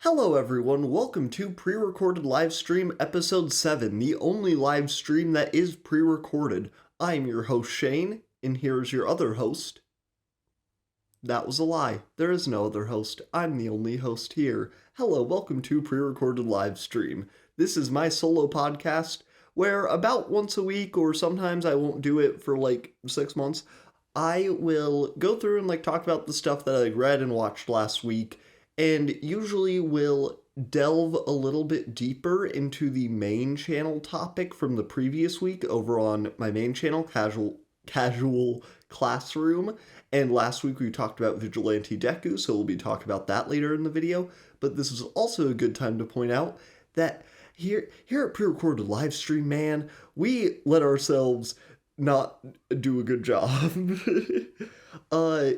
Hello everyone, welcome to pre-recorded live stream episode 7, the only live stream that is pre-recorded. I'm your host Shane, and here's your other host. That was a lie. There is no other host. I'm the only host here. Hello, welcome to pre-recorded live stream. This is my solo podcast where about once a week, or sometimes I won't do it for like 6 months, I will go through and talk about the stuff that I read and watched last week, and usually will delve a little bit deeper into the main channel topic from the previous week over on my main channel, Casual Classroom. And last week we talked about Vigilante Deku, so we'll be talking about that later in the video. But this is also a good time to point out that here at pre-recorded live stream, man, we let ourselves not do a good job.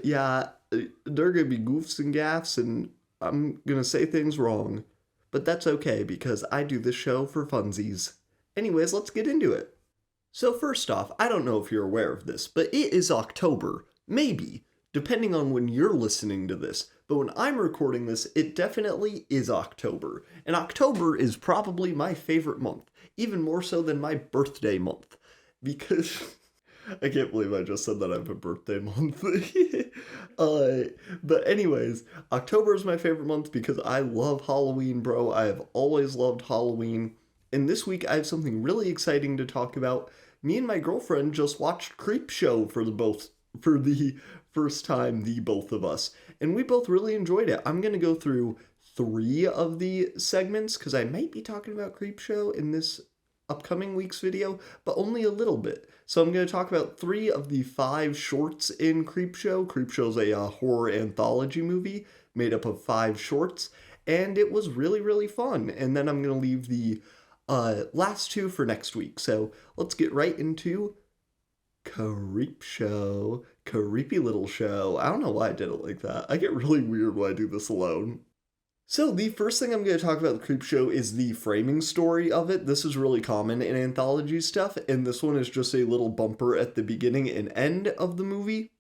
Yeah, there are gonna be goofs and gaffs, and I'm gonna say things wrong. But that's okay, because I do this show for funsies. Anyways, let's get into it. So first off, I don't know if you're aware of this, but it is October. Maybe, depending on when you're listening to this. But when I'm recording this, it definitely is October. And October is probably my favorite month, even more so than my birthday month. Because I can't believe I just said that I have a birthday month. But anyways, October is my favorite month because I love Halloween, bro. I have always loved Halloween. And this week I have something really exciting to talk about. Me and my girlfriend just watched Creepshow for the first time, the both of us. And we both really enjoyed it. I'm going to go through 3 of the segments because I might be talking about Creepshow in this upcoming week's video, but only a little bit. So I'm going to talk about 3 of the 5 shorts in Creepshow. Creepshow's a horror anthology movie made up of 5 shorts, and it was really, really fun. And then I'm going to leave the last 2 for next week. So let's get right into Creepshow. Creepy little show. I don't know why I did it like that. I get really weird when I do this alone. So the first thing I'm going to talk about the Creepshow is the framing story of it. This is really common in anthology stuff, and this one is just a little bumper at the beginning and end of the movie.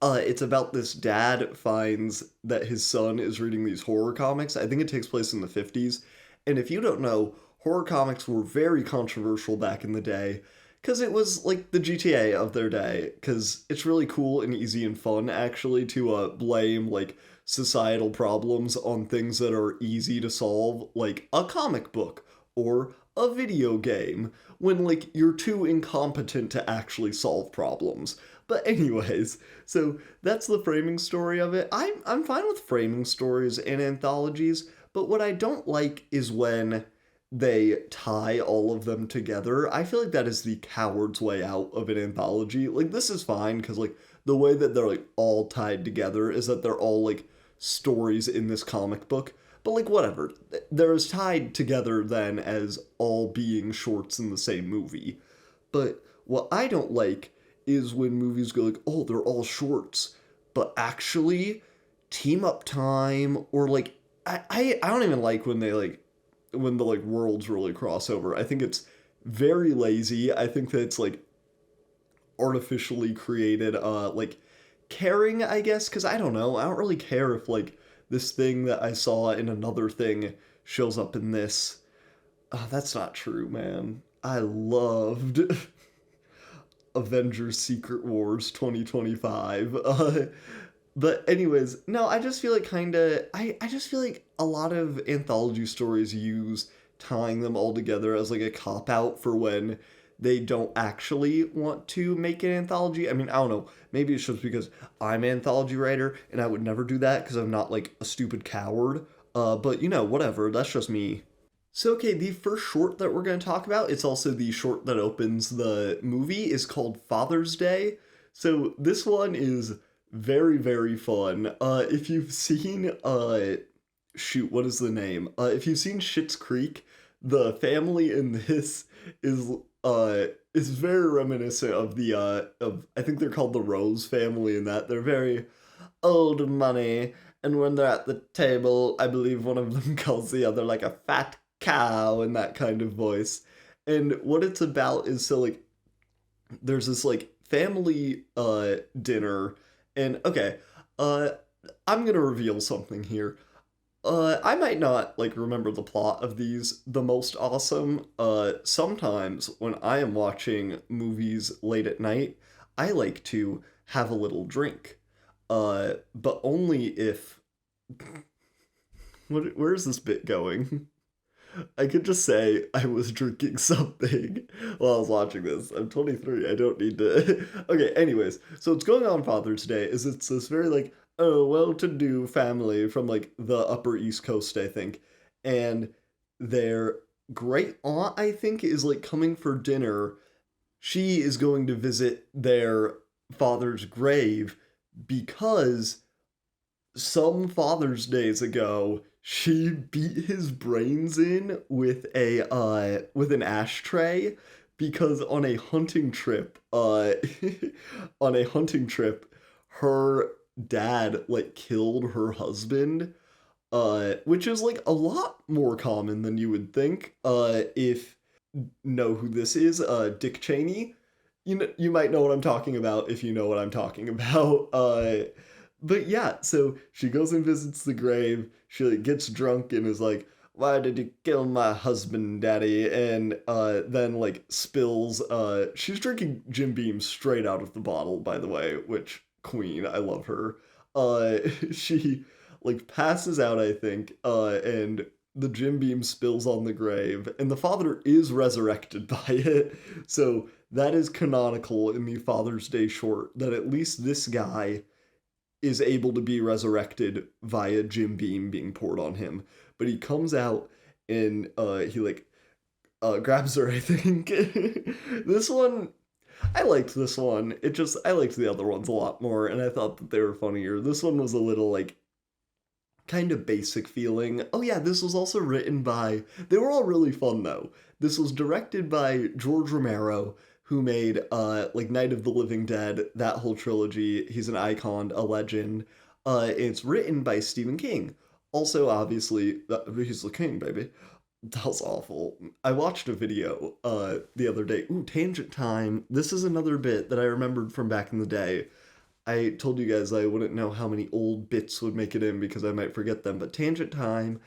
It's about this dad finds that his son is reading these horror comics. I think it takes place in the 50s. And if you don't know, horror comics were very controversial back in the day, because it was like the GTA of their day, because it's really cool and easy and fun, actually, to blame, societal problems on things that are easy to solve, like a comic book or a video game, when you're too incompetent to actually solve problems. But anyways, so that's the framing story of it. I'm fine with framing stories and anthologies, but what I don't like is when they tie all of them together. I feel like that is the coward's way out of an anthology. This is fine, because the way that they're all tied together is that they're all stories in this comic book, but whatever, they're as tied together then as all being shorts in the same movie. But what I don't like is when movies go oh, they're all shorts, but actually team up time, or I don't even like when they when the worlds really cross over. I think it's very lazy. I think that it's artificially created, caring, I guess, because I don't know. I don't really care if this thing that I saw in another thing shows up in this. That's not true, man. I loved Avengers Secret Wars 2025. But anyways, no, I just feel I just feel like a lot of anthology stories use tying them all together as a cop-out for when they don't actually want to make an anthology. I mean, I don't know. Maybe it's just because I'm an anthology writer and I would never do that because I'm not a stupid coward. But whatever. That's just me. So, okay, the first short that we're going to talk about, it's also the short that opens the movie, is called Father's Day. So this one is very, very fun. If you've seen, shoot, what is the name? If you've seen Schitt's Creek, the family in this is very reminiscent of I think they're called the Rose family in that. They're very old money, and when they're at the table, I believe one of them calls the other a fat cow in that kind of voice. And what it's about is, so there's this family dinner, and okay, I'm gonna reveal something here. I might not like remember the plot of these the most awesome. Sometimes when I am watching movies late at night, I like to have a little drink. But only if where is this bit going? I could just say I was drinking something while I was watching this. I'm 23. I don't need to. Okay, anyways. So what's going on Father's Day is it's this very like, oh, well-to-do family from like the Upper East Coast, I think. And their great aunt, I think, is like coming for dinner. She is going to visit their father's grave because some Father's Days ago, she beat his brains in with an ashtray because on a hunting trip, on a hunting trip, her dad like killed her husband, which is like a lot more common than you would think. If know who this is, Dick Cheney. You might know what I'm talking about if you know what I'm talking about. But yeah, so she goes and visits the grave. She like gets drunk and is like, "Why did you kill my husband, Daddy?" And then like spills. She's drinking Jim Beam straight out of the bottle, by the way. Which queen, I love her. She like passes out, I think. And the Jim Beam spills on the grave, and the father is resurrected by it. So that is canonical in the Father's Day short. That at least this guy is able to be resurrected via Jim Beam being poured on him. But he comes out and he like grabs her, I think. This one I liked this one. I liked the other ones a lot more and I thought that they were funnier. This one was a little like kind of basic feeling. Oh yeah, this was also written by they were all really fun though. This was directed by George Romero, who made like Night of the Living Dead, that whole trilogy. He's an icon, a legend. It's written by Stephen King. Also, obviously, he's the king, baby. That was awful. I watched a video the other day. Ooh, Tangent Time. This is another bit that I remembered from back in the day. I told you guys I wouldn't know how many old bits would make it in because I might forget them, but Tangent Time,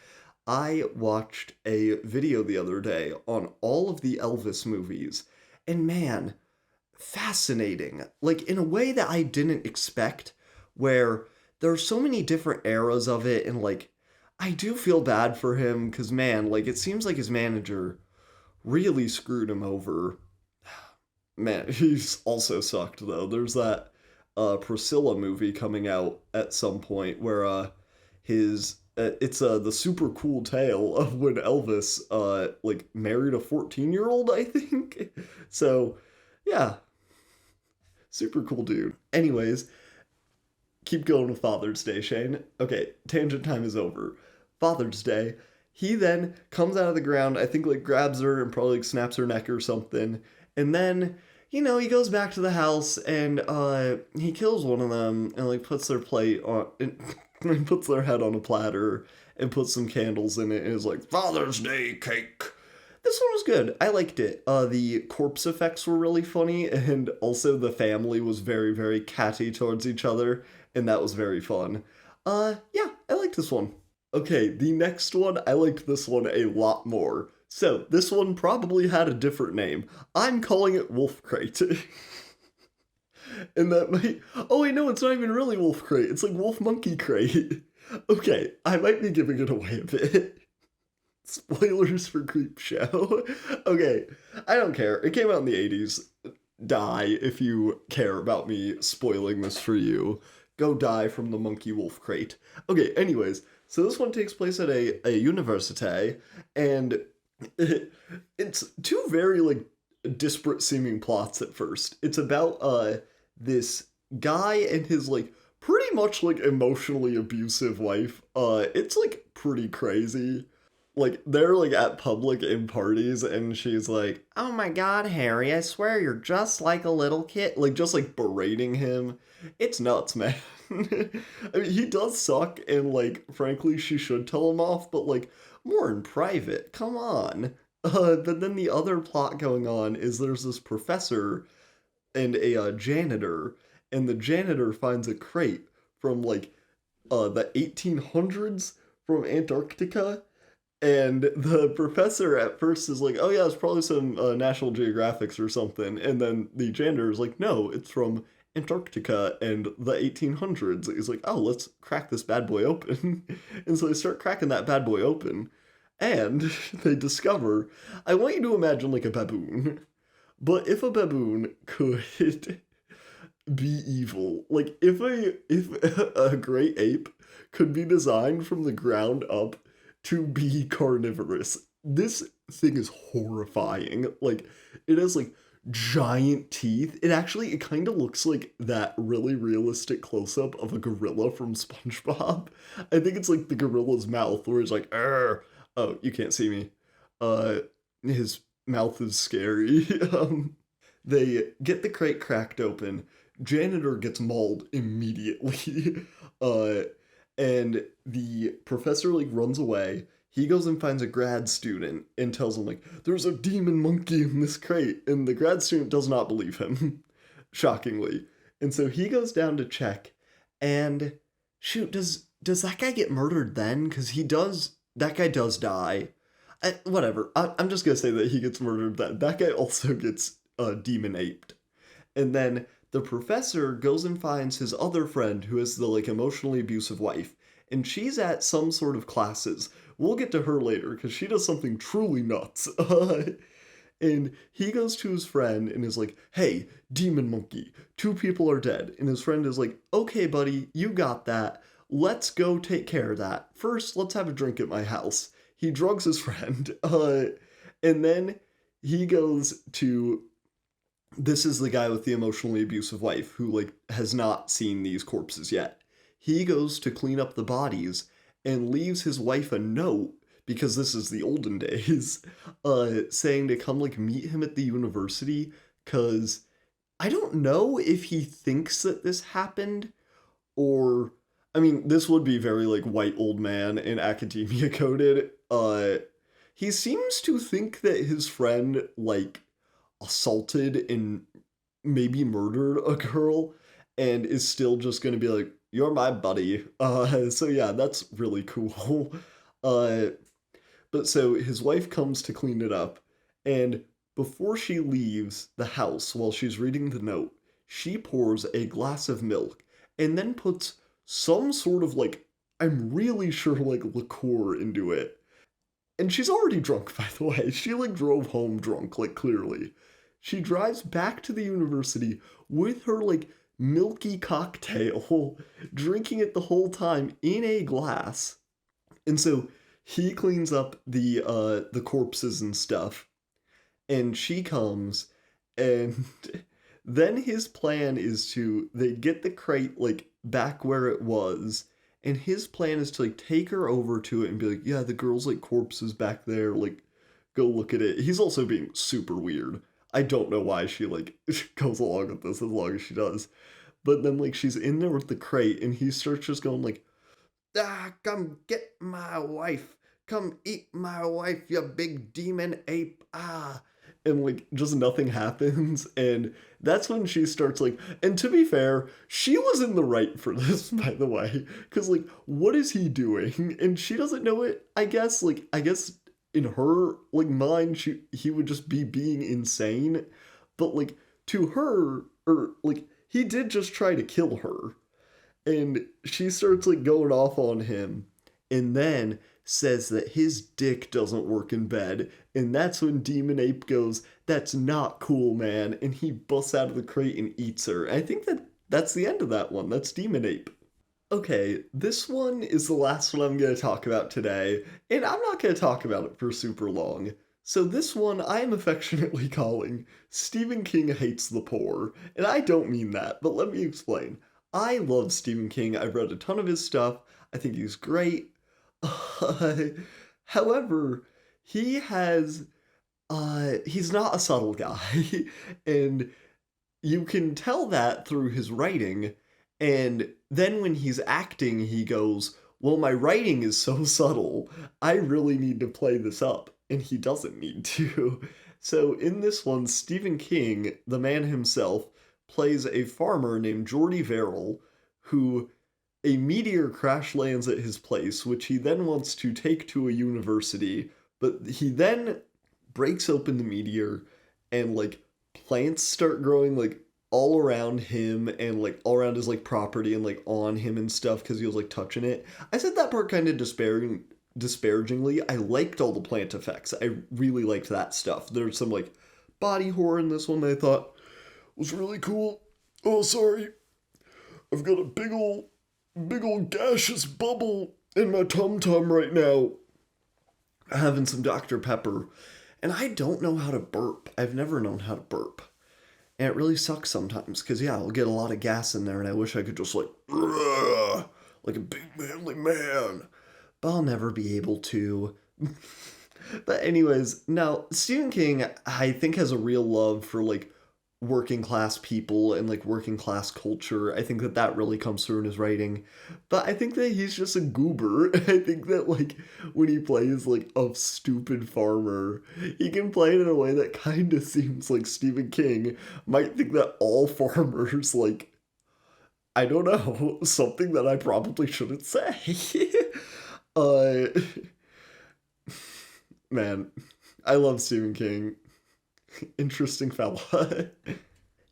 I watched a video the other day on all of the Elvis movies, and man, fascinating. Like, in a way that I didn't expect, where there are so many different eras of it, and like, I do feel bad for him, because man, like, it seems like his manager really screwed him over. Man, he's also sucked, though. There's that Priscilla movie coming out at some point where his it's the super cool tale of when Elvis like married a 14-year-old, I think. So, yeah, super cool dude. Anyways, keep going with Father's Day, Shane. Okay, tangent time is over. Father's Day. He then comes out of the ground, I think like grabs her and probably like snaps her neck or something. And then, he goes back to the house and he kills one of them and like puts their plate on and puts their head on a platter and puts some candles in it and is like, Father's Day cake. This one was good. I liked it. The corpse effects were really funny, and also the family was very, very catty towards each other, and that was very fun. Yeah, I liked this one. Okay, the next one, I liked this one a lot more. So, this one probably had a different name. I'm calling it Wolf Crate. And that might... Oh wait, no, it's not even really Wolf Crate. It's like Wolf Monkey Crate. Okay, I might be giving it away a bit. Spoilers for Creepshow. Okay, I don't care. It came out in the 80s. Die if you care about me spoiling this for you. Go die from the Monkey Wolf Crate. Okay, anyways, so this one takes place at a university, and it's two very, like, disparate seeming plots at first. It's about, this guy and his, like, pretty much, like, emotionally abusive wife. It's, like, pretty crazy. Like, they're, like, at public in parties, and she's like, oh my god, Harry, I swear you're just like a little kid. Like, just, like, berating him. It's nuts, man. I mean, he does suck, and, like, frankly, she should tell him off, but, like, more in private. Come on. But then the other plot going on is there's this professor and a janitor, and the janitor finds a crate from, like, the 1800s from Antarctica. And the professor at first is like, oh yeah, it's probably some National Geographics or something. And then the janitor is like, no, it's from Antarctica and the 1800s. He's like, oh, let's crack this bad boy open. And so they start cracking that bad boy open. And they discover, I want you to imagine like a baboon. But if a baboon could be evil, like if a great ape could be designed from the ground up to be carnivorous, this thing is horrifying. Like it has like giant teeth. It kind of looks like that really realistic close up of a gorilla from SpongeBob. I think it's like the gorilla's mouth where it's like, "Arr." Oh, you can't see me. Uh, his mouth is scary. They get the crate cracked open. Janitor gets mauled immediately. uh, and the professor like runs away. He goes and finds a grad student and tells him like, "There's a demon monkey in this crate," and the grad student does not believe him, shockingly. And so he goes down to check, and shoot, does that guy get murdered then? Because he does. That guy does die. Whatever. I'm just gonna say that he gets murdered. That guy also gets demon aped, and then the professor goes and finds his other friend who is the like emotionally abusive wife, and she's at some sort of classes. We'll get to her later because she does something truly nuts. And he goes to his friend and is like, "Hey, demon monkey, two people are dead." And his friend is like, "Okay, buddy, you got that. Let's go take care of that. First, let's have a drink at my house." He drugs his friend, and then he goes to, this is the guy with the emotionally abusive wife who like has not seen these corpses yet. He goes to clean up the bodies and leaves his wife a note, because this is the olden days, saying to come like meet him at the university, cuz I don't know if he thinks that this happened, or I mean, this would be very like white old man in academia coded. He seems to think that his friend like assaulted and maybe murdered a girl and is still just going to be like, "You're my buddy." So yeah, that's really cool. Uh, but so his wife comes to clean it up, and before she leaves the house while she's reading the note, she pours a glass of milk and then puts some sort of like, I'm really sure like liqueur into it. And she's already drunk, by the way. She like drove home drunk, like clearly. She drives back to the university with her like milky cocktail, drinking it the whole time in a glass. And so he cleans up the corpses and stuff, and she comes, and then his plan is to they get the crate like back where it was, and his plan is to like take her over to it and be like, "Yeah, the girl's like corpse is back there, like go look at it." He's also being super weird. I don't know why she like goes along with this as long as she does. But then like she's in there with the crate and he starts just going like, "Ah, come get my wife. Come eat my wife, you big demon ape. Ah." And like just nothing happens. And that's when she starts like, and to be fair, she was in the right for this, by the way. Cause like, what is he doing? And she doesn't know it, I guess. Like, I guess in her like mind, he would just be being insane. But like to her, or like he did just try to kill her, and she starts like going off on him, and then says that his dick doesn't work in bed, and that's when Demon Ape goes, "That's not cool, man," and he busts out of the crate and eats her. I think that's the end of that one. That's Demon Ape. Okay, this one is the last one I'm going to talk about today, and I'm not going to talk about it for super long. So this one I am affectionately calling Stephen King Hates the Poor, and I don't mean that, but let me explain. I love Stephen King. I've read a ton of his stuff. I think he's great. However, he's not a subtle guy, and you can tell that through his writing. And then when he's acting, he goes, "Well, my writing is so subtle, I really need to play this up." And he doesn't need to. So in this one, Stephen King, the man himself, plays a farmer named Jordy Verrill, who a meteor crash lands at his place, which he then wants to take to a university, but he then breaks open the meteor and like plants start growing like all around him and like all around his like property and like on him and stuff because he was like touching it. I said that part kind of disparagingly. I liked all the plant effects. I really liked that stuff. There's some like body horror in this one that I thought was really cool. Oh, sorry. I've got a big old gaseous bubble in my tum-tum right now. Having some Dr. Pepper. And I don't know how to burp. I've never known how to burp. And it really sucks sometimes, because yeah, I'll get a lot of gas in there, and I wish I could just like a big manly man. But I'll never be able to. But anyways, now, Stephen King, I think, has a real love for like working class people and like working class culture. I think that that really comes through in his writing. But I think that he's just a goober. I think that like when he plays like a stupid farmer, he can play it in a way that kind of seems like Stephen King might think that all farmers like, I don't know, something that I probably shouldn't say. uh Man, I love Stephen King. Interesting fella.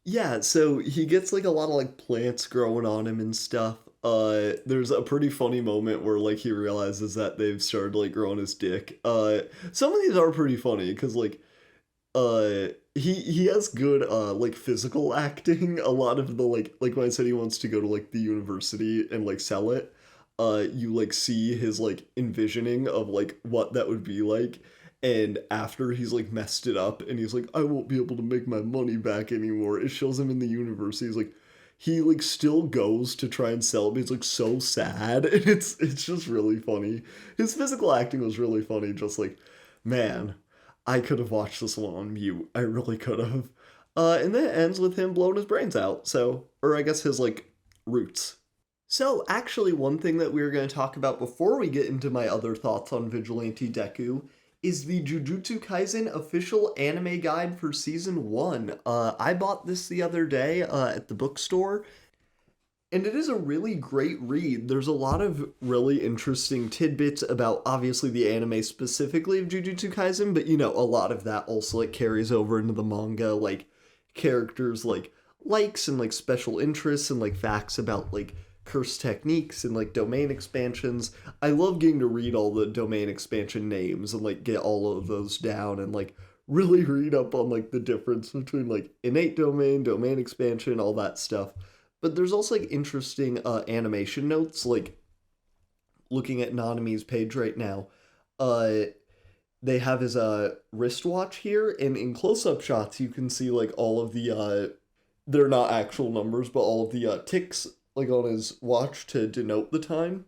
Yeah, so he gets like a lot of like plants growing on him and stuff. There's a pretty funny moment where like he realizes that they've started like growing his dick. Some of these are pretty funny because like he has good like physical acting. A lot of the like when I said he wants to go to like the university and like sell it, you like see his like envisioning of like what that would be like. And after he's like messed it up and he's like, I won't be able to make my money back anymore. It shows him in the university. He's like, he like still goes to try and sell it, but he's like so sad. And it's just really funny. His physical acting was really funny. Just like, man, I could have watched this one on mute. I really could have. And then it ends with him blowing his brains out. So, or I guess his like roots. So actually one thing that we were going to talk about before we get into my other thoughts on Vigilante Deku is the Jujutsu Kaisen official anime guide for season 1. I bought this the other day at the bookstore, and it is a really great read. There's a lot of really interesting tidbits about obviously the anime specifically of Jujutsu Kaisen, but you know, a lot of that also like carries over into the manga, like characters like likes and like special interests and like facts about like curse techniques and like domain expansions. I love getting to read all the domain expansion names and like get all of those down and like really read up on like the difference between like innate domain, domain expansion, all that stuff. But there's also like interesting animation notes, like looking at Nanami's page right now. They have his wristwatch here, and in close-up shots you can see like all of the they're not actual numbers, but all of the ticks like on his watch to denote the time.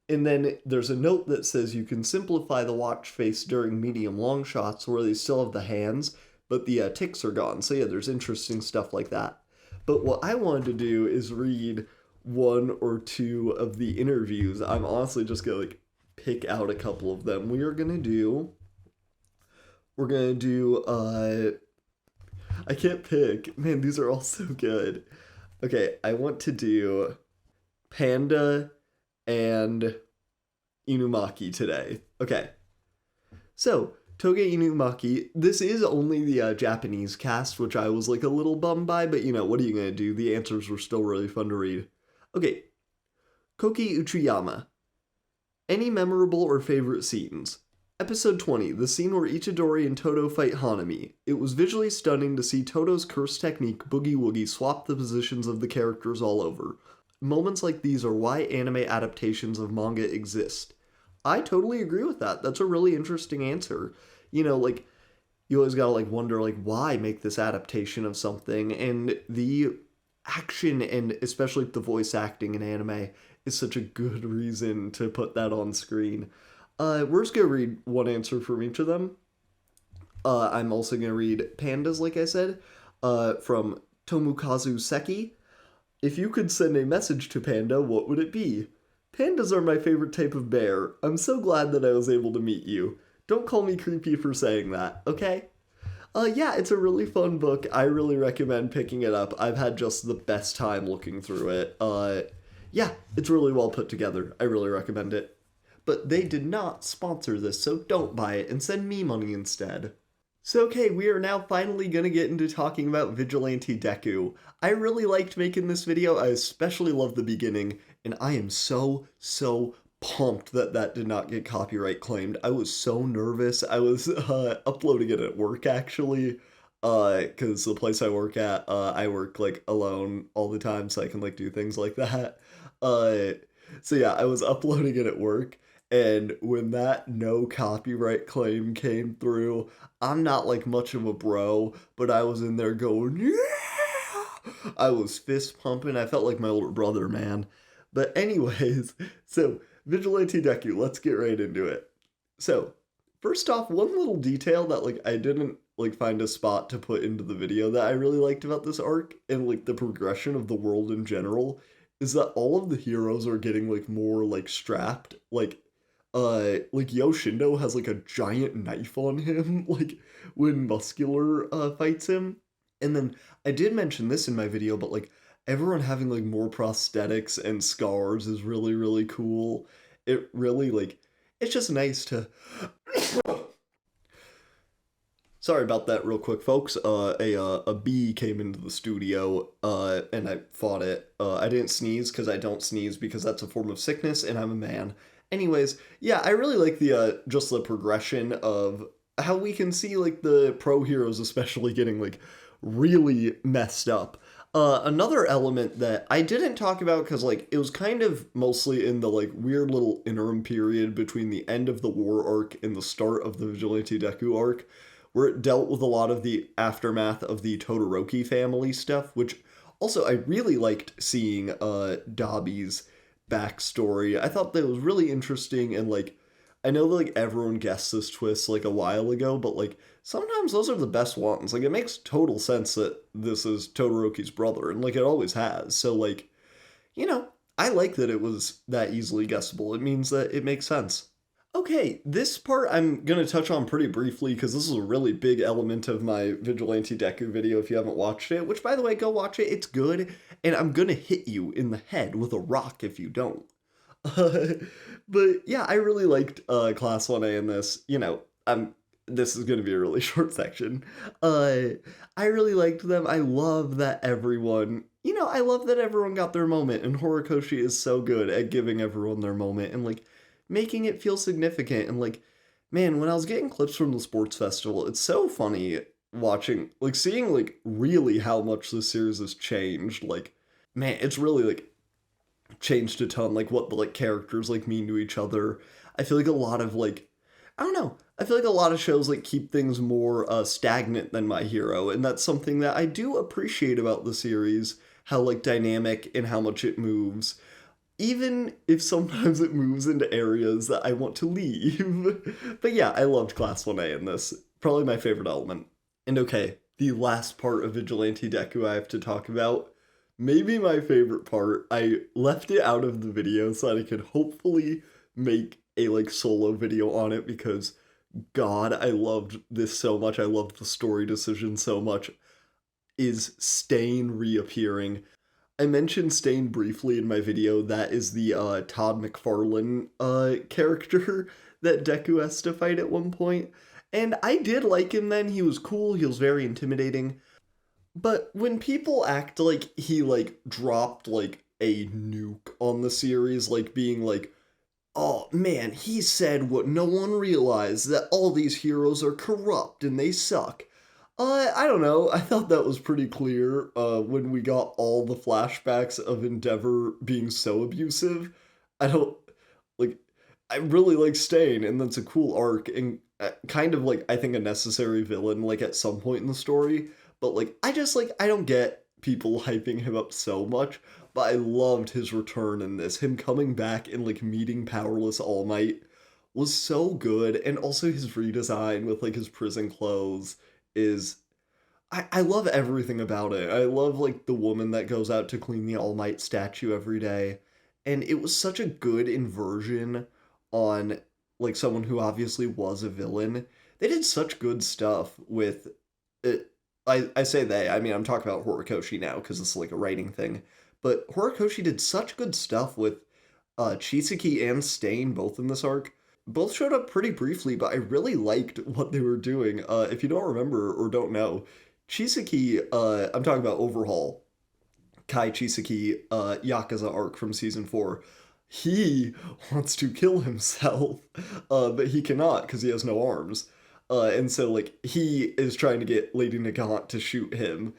And then there's a note that says you can simplify the watch face during medium long shots where they still have the hands, but the ticks are gone. So yeah, there's interesting stuff like that. But what I wanted to do is read one or two of the interviews. I'm honestly just gonna like pick out a couple of them. We're gonna do I can't pick. Man, these are all so good. Okay, I want to do Panda and Inumaki today. Okay. So, Toge Inumaki, this is only the Japanese cast, which I was like a little bummed by, but you know, what are you going to do? The answers were still really fun to read. Okay. Koki Uchiyama. Any memorable or favorite scenes? Episode 20, the scene where Itadori and Toto fight Hanami. It was visually stunning to see Toto's curse technique Boogie Woogie swap the positions of the characters all over. Moments like these are why anime adaptations of manga exist. I totally agree with that. That's a really interesting answer. You know, like, you always gotta like wonder like why make this adaptation of something, and the action and especially the voice acting in anime is such a good reason to put that on screen. We're just going to read one answer from each of them. I'm also going to read Pandas, like I said, from Tomokazu Seki. If you could send a message to Panda, what would it be? Pandas are my favorite type of bear. I'm so glad that I was able to meet you. Don't call me creepy for saying that, okay? Yeah, it's a really fun book. I really recommend picking it up. I've had just the best time looking through it. Yeah, it's really well put together. I really recommend it. But they did not sponsor this, so don't buy it and send me money instead. So, okay, we are now finally gonna get into talking about Vigilante Deku. I really liked making this video. I especially love the beginning, and I am so pumped that that did not get copyright claimed. I was so nervous. I was uploading it at work actually, because the place I work at, I work like alone all the time, so I can like do things like that. Uh, so yeah, I was uploading it at work, and when that no copyright claim came through, I'm not like much of a bro, but I was in there going, yeah! I was fist pumping. I felt like my older brother, man. But anyways, so Vigilante Deku, let's get right into it. So, first off, one little detail that like I didn't like find a spot to put into the video that I really liked about this arc and like the progression of the world in general is that all of the heroes are getting like more like strapped. Like Yoshindo has like a giant knife on him, like when Muscular fights him. And then I did mention this in my video, but like everyone having like more prosthetics and scars is really cool. It really like it's just nice to Sorry about that real quick, folks. A bee came into the studio, and I fought it. I didn't sneeze because I don't sneeze because that's a form of sickness, and I'm a man. Anyways, yeah, I really like the just the progression of how we can see like the pro heroes, especially getting like really messed up. Another element that I didn't talk about because like it was kind of mostly in the like weird little interim period between the end of the war arc and the start of the Vigilante Deku arc where it dealt with a lot of the aftermath of the Todoroki family stuff, which also I really liked seeing Dabi's backstory. I thought that was really interesting and like I know that like everyone guessed this twist like a while ago, but like sometimes those are the best ones. Like it makes total sense that this is Todoroki's brother, and like it always has. So like, you know, I like that it was that easily guessable. It means that it makes sense. Okay, this part I'm going to touch on pretty briefly because this is a really big element of my Vigilante Deku video if you haven't watched it, which by the way, go watch it, it's good, and I'm going to hit you in the head with a rock if you don't. But yeah, I really liked Class 1A in this. This is going to be a really short section. Uh, I really liked them. I love that I love that everyone got their moment, and Horikoshi is so good at giving everyone their moment and like making it feel significant. And like, man, when I was getting clips from the sports festival, it's so funny watching, like, seeing like really how much this series has changed. Like, man, it's really like changed a ton, like what the like characters like mean to each other. I feel like a lot of like I don't know. I feel like a lot of shows like keep things more stagnant than My Hero, and that's something that I do appreciate about the series, how like dynamic and how much it moves. Even if sometimes it moves into areas that I want to leave. But yeah, I loved Class 1A in this. Probably my favorite element. And okay, the last part of Vigilante Deku I have to talk about, maybe my favorite part. I left it out of the video so that I could hopefully make a like solo video on it because God, I loved this so much. I loved the story decision so much. Is Stain reappearing? I mentioned Stain briefly in my video. That is the Todd McFarlane character that Deku has to fight at one point. And I did like him then. He was cool. He was very intimidating. But when people act like he like dropped like a nuke on the series, like being like, oh man, he said what no one realized, that all these heroes are corrupt and they suck. I don't know. I thought that was pretty clear when we got all the flashbacks of Endeavor being so abusive. I don't like. I really like Stain, and that's a cool arc and kind of like I think a necessary villain like at some point in the story. But like I just like I don't get people hyping him up so much. But I loved his return in this. Him coming back and like meeting powerless All Might was so good, and also his redesign with like his prison clothes is I love everything about it. I love like the woman that goes out to clean the All Might statue every day. And it was such a good inversion on like someone who obviously was a villain. They did such good stuff with it. I say they, I mean I'm talking about Horikoshi now because it's like a writing thing. but Horikoshi did such good stuff with Chisaki and Stain both in this arc. Both showed up pretty briefly, but I really liked what they were doing. If you don't remember or don't know, Chisaki, I'm talking about Overhaul, Kai Chisaki, Yakuza arc from season 4. He wants to kill himself, but he cannot because he has no arms. And so, like, he is trying to get Lady Nagant to shoot him.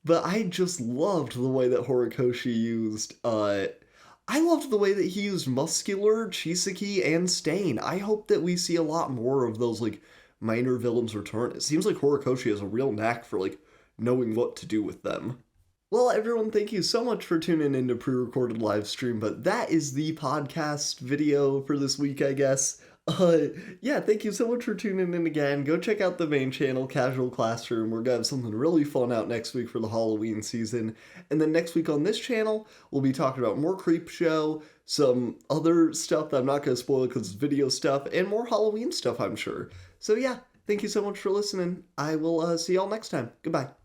But I just loved the way that Horikoshi used, I loved the way that he used Muscular, Chisaki, and Stain. I hope that we see a lot more of those, like, minor villains return. It seems like Horikoshi has a real knack for, like, knowing what to do with them. Well, everyone, thank you so much for tuning in to pre-recorded live stream, but that is the podcast video for this week, I guess. Yeah, thank you so much for tuning in again. Go check out the main channel, Casual Classroom. We're gonna have something really fun out next week for the Halloween season. And then next week on this channel, we'll be talking about more Creepshow, some other stuff that I'm not gonna spoil because it's video stuff, and more Halloween stuff, I'm sure. So yeah, thank you so much for listening. I will see y'all next time. Goodbye.